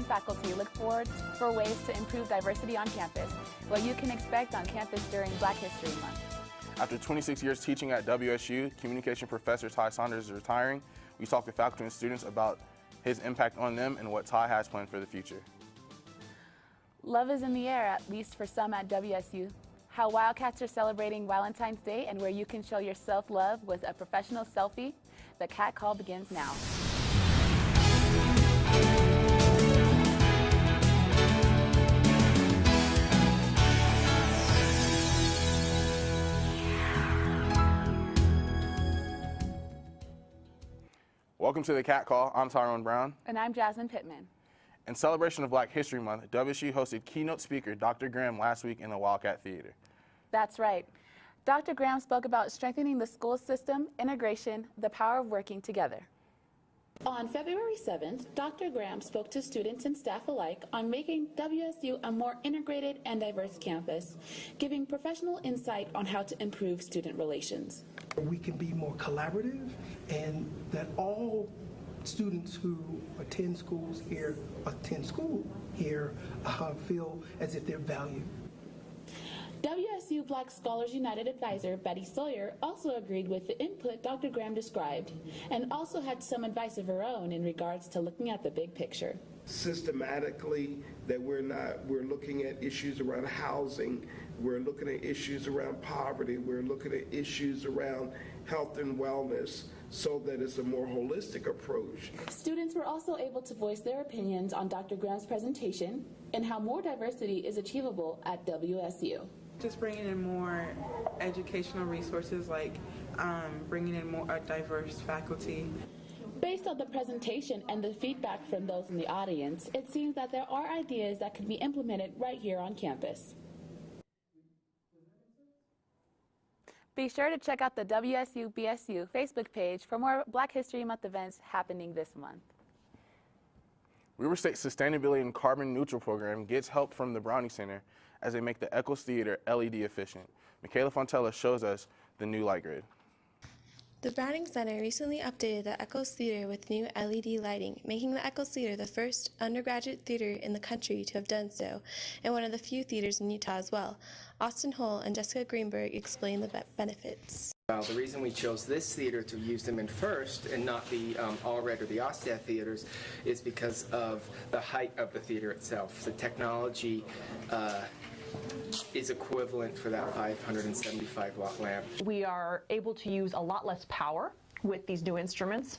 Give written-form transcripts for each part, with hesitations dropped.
faculty look forward for ways to improve diversity on campus, what you can expect on campus during Black History Month. After 26 years teaching at WSU, communication professor Ty Saunders is retiring. We talked to faculty and students about his impact on them and what Ty has planned for the future. Love is in the air, at least for some at WSU. How Wildcats are celebrating Valentine's Day and where you can show your self-love with a professional selfie. The cat call begins now. Welcome to the Cat Call. I'm Tyrone Brown. And I'm Jasmine Pittman. In celebration of Black History Month, WSU hosted keynote speaker Dr. Graham last week in the Wildcat Theater. That's right. Dr. Graham spoke about strengthening the school system, integration, the power of working together. On February 7th, Dr. Graham spoke to students and staff alike on making WSU a more integrated and diverse campus, giving professional insight on how to improve student relations. We can be more collaborative, and that all students who attend school here feel as if they're valued. WSU Black Scholars United advisor Betty Sawyer also agreed with the input Dr. Graham described and also had some advice of her own in regards to looking at the big picture. Systematically, that we're looking at issues around housing, we're looking at issues around poverty, we're looking at issues around health and wellness, so that it's a more holistic approach. Students were also able to voice their opinions on Dr. Graham's presentation and how more diversity is achievable at WSU. Just bringing in more educational resources, like bringing in more diverse faculty. Based on the presentation and the feedback from those in the audience, it seems that there are ideas that can be implemented right here on campus. Be sure to check out the WSU BSU Facebook page for more Black History Month events happening this month. Weber State Sustainability and Carbon Neutral Program gets help from the Browning Center as they make the Eccles Theater LED efficient. Michaela Fontella shows us the new light grid. The Browning Center recently updated the Eccles Theater with new LED lighting, making the Eccles Theater the first undergraduate theater in the country to have done so, and one of the few theaters in Utah as well. Austin Hull and Jessica Greenberg explain the benefits. The reason we chose this theater to use them in first and not the Allred or the Ostad theaters is because of the height of the theater itself. The technology is equivalent for that 575 watt lamp. We are able to use a lot less power with these new instruments,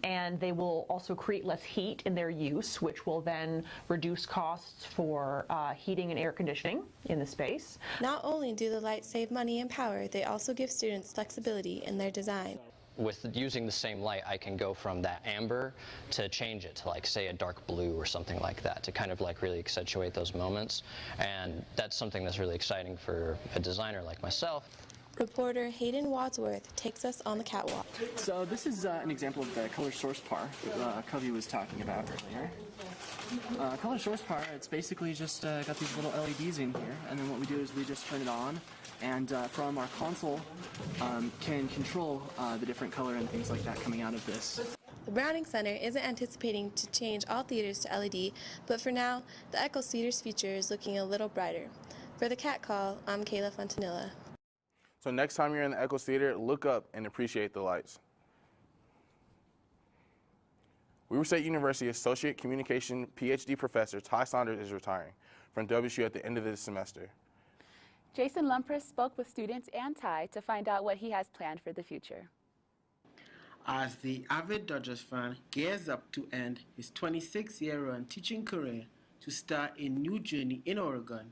and they will also create less heat in their use, which will then reduce costs for heating and air conditioning in the space. Not only do the lights save money and power, they also give students flexibility in their design. With using the same light, I can go from that amber to change it to, like, say, a dark blue or something like that to kind of like really accentuate those moments, and that's something that's really exciting for a designer like myself. Reporter Hayden Wadsworth takes us on the catwalk. So this is an example of the color source par that Covey was talking about earlier. Color source par, it's basically just got these little LEDs in here, and then what we do is we just turn it on, and from our console can control the different color and things like that coming out of this. The Browning Center isn't anticipating to change all theaters to LED, but for now, the Eccles Theater's future is looking a little brighter. For the Cat Call, I'm Kayla Fontanilla. So next time you're in the Eccles Theater, look up and appreciate the lights. Weber State University Associate Communication PhD Professor Ty Saunders is retiring from WSU at the end of this semester. Jason Lumpers spoke with students and Ty to find out what he has planned for the future. As the avid Dodgers fan gears up to end his 26-year-run teaching career to start a new journey in Oregon,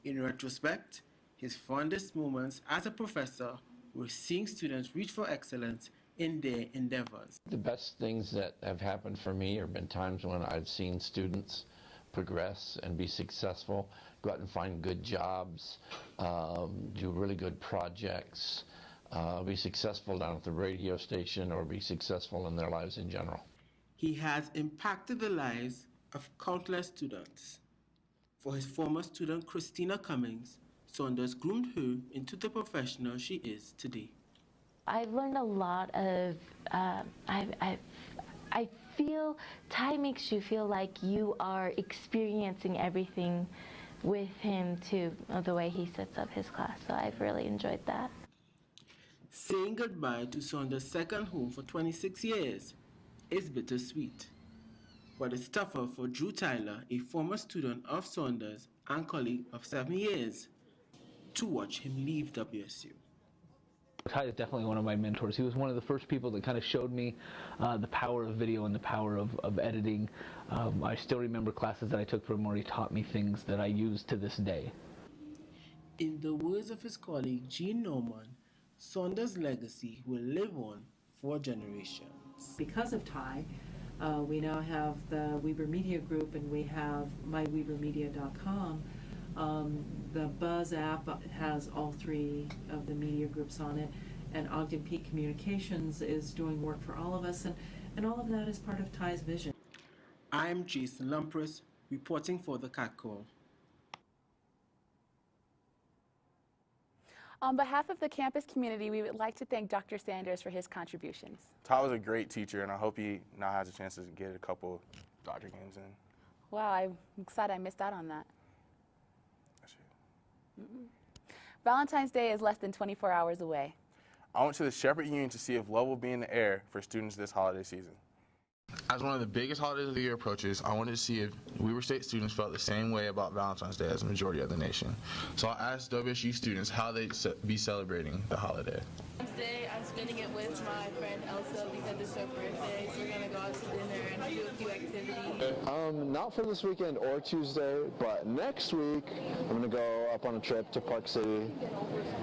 in retrospect, his fondest moments as a professor were seeing students reach for excellence in their endeavors. The best things that have happened for me have been times when I've seen students progress and be successful, go out and find good jobs, do really good projects, be successful down at the radio station, or be successful in their lives in general. He has impacted the lives of countless students. For his former student Christina Cummings, Saunders groomed her into the professional she is today. I've learned a lot of, I Ty makes you feel like you are experiencing everything with him too, the way he sets up his class. So I've really enjoyed that. Saying goodbye to Saunders' second home for 26 years is bittersweet. But it's tougher for Drew Tyler, a former student of Saunders and colleague of 7 years, to watch him leave WSU. Ty is definitely one of my mentors. He was one of the first people that kind of showed me the power of video and the power of editing. I still remember classes that I took from him where he taught me things that I use to this day. In the words of his colleague Gene Norman, Saunders' legacy will live on for generations. Because of Ty, we now have the Weber Media Group, and we have mywebermedia.com. The Buzz app has all three of the media groups on it, and Ogden Peak Communications is doing work for all of us, and all of that is part of Ty's vision. I'm Jason Lumpers, reporting for the Cat Call. On behalf of the campus community, we would like to thank Dr. Sanders for his contributions. Ty was a great teacher, and I hope he now has a chance to get a couple Dodger games in. Wow, I'm excited I missed out on that. Valentine's Day is less than 24 hours away. I went to the Shepherd Union to see if love will be in the air for students this holiday season. As one of the biggest holidays of the year approaches, I wanted to see if Weber State students felt the same way about Valentine's Day as the majority of the nation. So I asked WSU students how they'd be celebrating the holiday. Today I'm spending it with my friend Elsa because it's her birthday, so we're going to go out to dinner and do a few activities. Not for this weekend or Tuesday, but next week I'm going to go up on a trip to Park City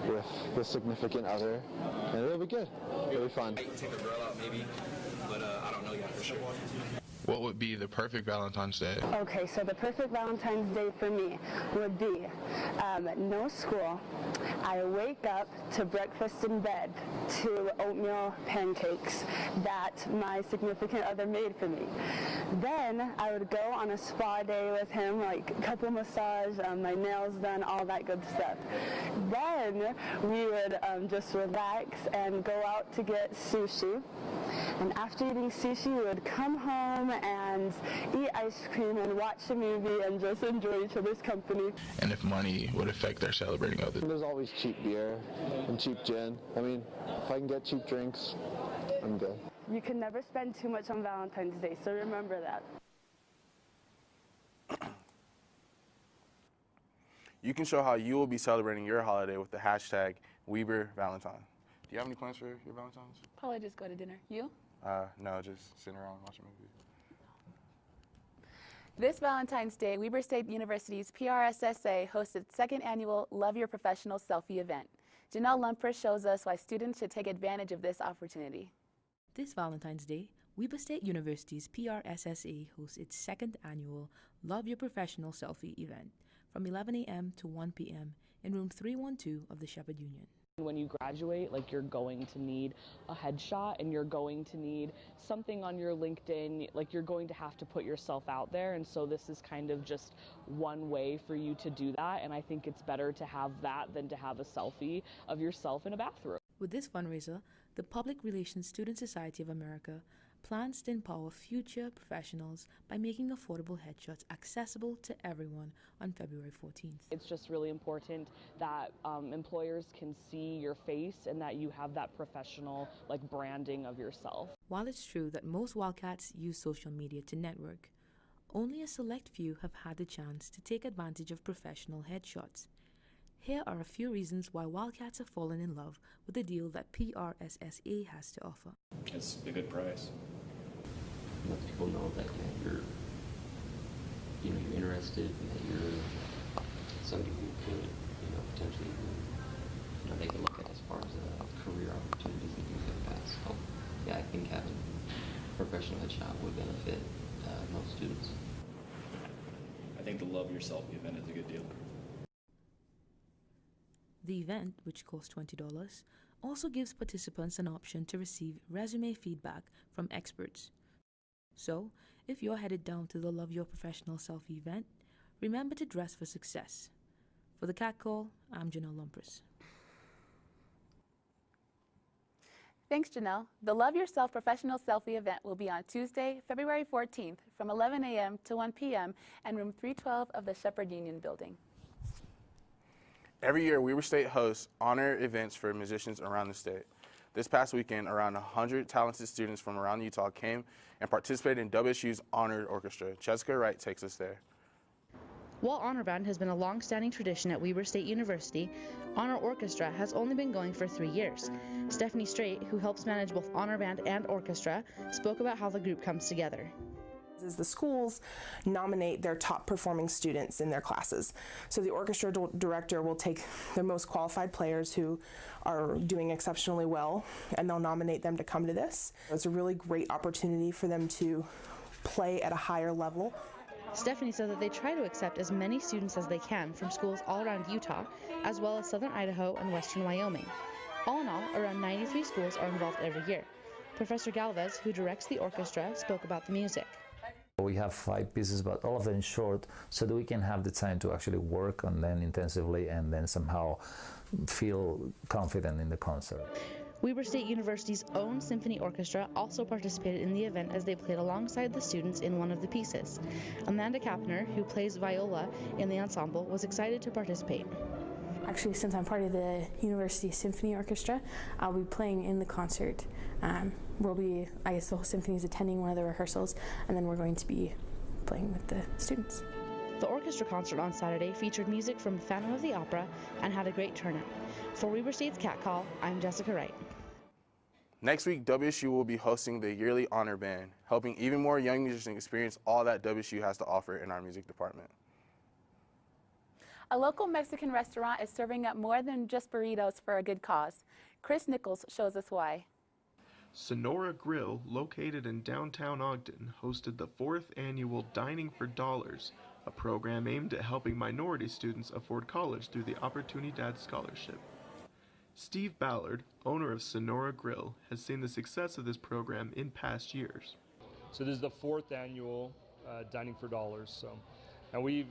with the significant other, and it'll be good. It'll be fun. Take a girl out maybe, but I don't know yet for sure. What would be the perfect Valentine's Day? Okay, so the perfect Valentine's Day for me would be no school. I wake up to breakfast in bed, to oatmeal pancakes that my significant other made for me. Then I would go on a spa day with him, like a couple massage, my nails done, all that good stuff. Then we would just relax and go out to get sushi. And after eating sushi, we would come home and eat ice cream and watch a movie and just enjoy each other's company. And if money would affect their celebrating of it. There's always cheap beer and cheap gin. I mean, if I can get cheap drinks, I'm good. You can never spend too much on Valentine's Day, so remember that. You can show how you will be celebrating your holiday with the hashtag WeberValentine. Do you have any plans for your Valentine's? Probably just go to dinner. You? No, just sitting around watching movies. This Valentine's Day, Weber State University's PRSSA hosted second annual Love Your Professional Selfie event. Janelle Lumpers shows us why students should take advantage of this opportunity. This Valentine's Day, Weber State University's PRSSA hosts its second annual Love Your Professional Selfie event from 11 a.m. to 1 p.m. in room 312 of the Shepherd Union. When you graduate, like, you're going to need a headshot and you're going to need something on your LinkedIn, like you're going to have to put yourself out there, and so this is kind of just one way for you to do that, and I think it's better to have that than to have a selfie of yourself in a bathroom. With this fundraiser, the Public Relations Student Society of America plans to empower future professionals by making affordable headshots accessible to everyone on February 14th. It's just really important that employers can see your face and that you have that professional, like, branding of yourself. While it's true that most Wildcats use social media to network, only a select few have had the chance to take advantage of professional headshots. Here are a few reasons why Wildcats have fallen in love with the deal that PRSSA has to offer. It's a good price. Let people know that you're interested, and that you're somebody who could, potentially, they can look at as far as career opportunities and things like that. So, yeah, I think having a professional headshot would benefit most students. I think the Love Your Selfie event is a good deal. The event, which costs $20, also gives participants an option to receive resume feedback from experts. So, if you're headed down to the Love Your Professional Selfie event, remember to dress for success. For the Cat Call, I'm Janelle Lumpers. Thanks, Janelle. The Love Yourself Professional Selfie event will be on Tuesday, February 14th from 11 a.m. to 1 p.m. in room 312 of the Shepherd Union building. Every year, Weber State hosts honor events for musicians around the state. This past weekend, around 100 talented students from around Utah came and participated in WSU's Honored Orchestra. Jessica Wright takes us there. While Honor Band has been a long-standing tradition at Weber State University, Honor Orchestra has only been going for 3 years. Stephanie Straight, who helps manage both Honor Band and orchestra, spoke about how the group comes together. Is the schools nominate their top performing students in their classes. So the orchestra director will take the most qualified players who are doing exceptionally well, and they'll nominate them to come to this. It's a really great opportunity for them to play at a higher level. Stephanie said that they try to accept as many students as they can from schools all around Utah, as well as southern Idaho and western Wyoming. All in all, around 93 schools are involved every year. Professor Galvez, who directs the orchestra, spoke about the music. We have 5 pieces, but all of them short, so that we can have the time to actually work on them intensively and then somehow feel confident in the concert. Weber State University's own symphony orchestra also participated in the event as they played alongside the students in one of the pieces. Amanda Kapner, who plays viola in the ensemble, was excited to participate. Actually, since I'm part of the University Symphony Orchestra, I'll be playing in the concert. We'll be, I guess the whole symphony is attending one of the rehearsals, and then we're going to be playing with the students. The orchestra concert on Saturday featured music from Phantom of the Opera and had a great turnout. For Weber State's Cat Call, I'm Jessica Wright. Next week, WSU will be hosting the yearly Honor Band, helping even more young musicians experience all that WSU has to offer in our music department. A local Mexican restaurant is serving up more than just burritos for a good cause. Chris Nichols shows us why. Sonora Grill, located in downtown Ogden, hosted the 4th annual Dining for Dollars, a program aimed at helping minority students afford college through the Oportunidad Scholarship. Steve Ballard, owner of Sonora Grill, has seen the success of this program in past years. So this is the 4th annual Dining for Dollars. And we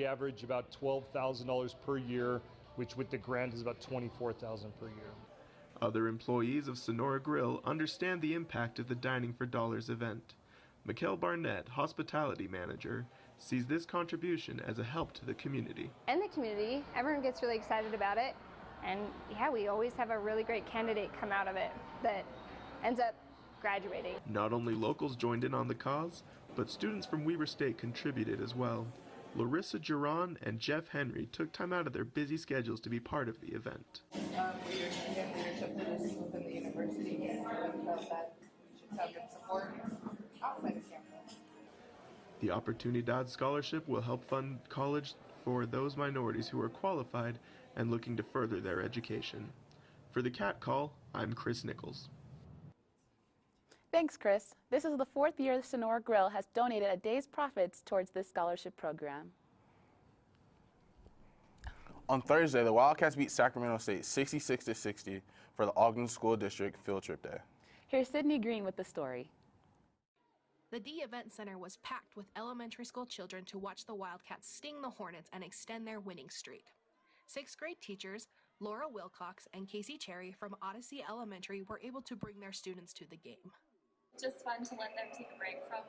average about $12,000 per year, which with the grant is about $24,000 per year. Other employees of Sonora Grill understand the impact of the Dining for Dollars event. Mikkel Barnett, hospitality manager, sees this contribution as a help to the community. And the community, everyone gets really excited about it. And yeah, we always have a really great candidate come out of it that ends up graduating. Not only locals joined in on the cause, but students from Weber State contributed as well. Larissa Giron and Jeff Henry took time out of their busy schedules to be part of the event. We get leadership positions within the university, and we felt that we should have good support outside of campus. The Oportunidad Scholarship will help fund college for those minorities who are qualified and looking to further their education. For the Cat Call, I'm Chris Nichols. Thanks, Chris. This is the 4th year the Sonora Grill has donated a day's profits towards this scholarship program. On Thursday, the Wildcats beat Sacramento State 66-60 for the Ogden School District Field Trip Day. Here's Sydney Green with the story. The D Event Center was packed with elementary school children to watch the Wildcats sting the Hornets and extend their winning streak. 6th grade teachers, Laura Wilcox and Casey Cherry from Odyssey Elementary, were able to bring their students to the game. Just fun to let them take a break from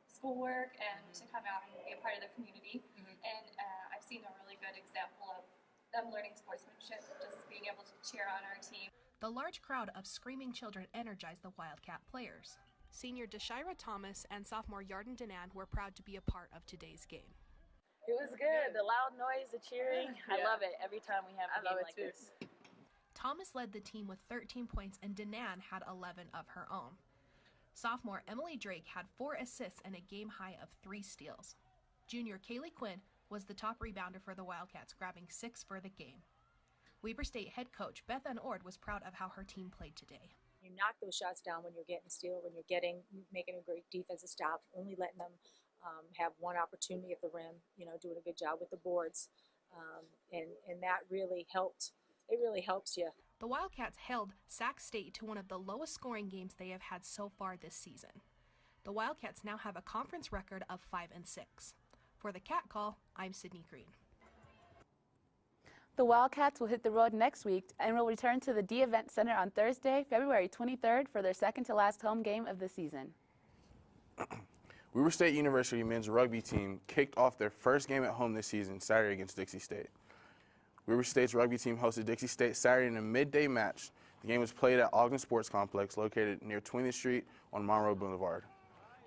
schoolwork and to come out and be a part of the community. And I've seen a really good example of them learning sportsmanship, just being able to cheer on our team. The large crowd of screaming children energized the Wildcat players. Senior Deshira Thomas and sophomore Yarden Denan were proud to be a part of today's game. It was good. The loud noise, the cheering. I love it every time we have a game like this. Thomas led the team with 13 points and Denan had 11 of her own. Sophomore Emily Drake had 4 assists and a game high of 3 steals. Junior Kaylee Quinn was the top rebounder for the Wildcats, grabbing 6 for the game. Weber State head coach Beth Ann Ord was proud of how her team played today. You knock those shots down when you're getting steal, when you're making a great defensive stop, only letting them have one opportunity at the rim, doing a good job with the boards, and that really helped. It really helps you. The Wildcats held Sac State to one of the lowest scoring games they have had so far this season. The Wildcats now have a conference record of 5-6. For the Cat Call, I'm Sydney Green. The Wildcats will hit the road next week and will return to the D Event Center on Thursday, February 23rd for their second-to-last home game of the season. Weber State University men's rugby team kicked off their first game at home this season Saturday against Dixie State. Weber State's rugby team hosted Dixie State Saturday in a midday match. The game was played at Ogden Sports Complex located near 20th Street on Monroe Boulevard.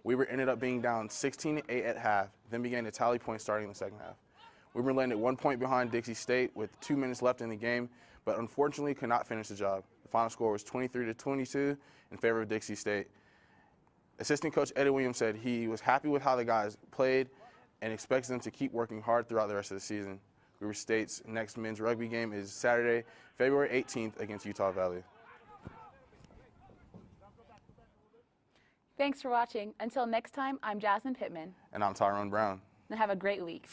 Weber ended up being down 16-8 at half, then began to tally points starting in the second half. Weber landed 1 point behind Dixie State with 2 minutes left in the game, but unfortunately could not finish the job. The final score was 23-22 in favor of Dixie State. Assistant coach Eddie Williams said he was happy with how the guys played and expects them to keep working hard throughout the rest of the season. Weber State's next men's rugby game is Saturday, February 18th against Utah Valley. Thanks for watching. Until next time, I'm Jasmine Pittman. And I'm Tyrone Brown. And have a great week.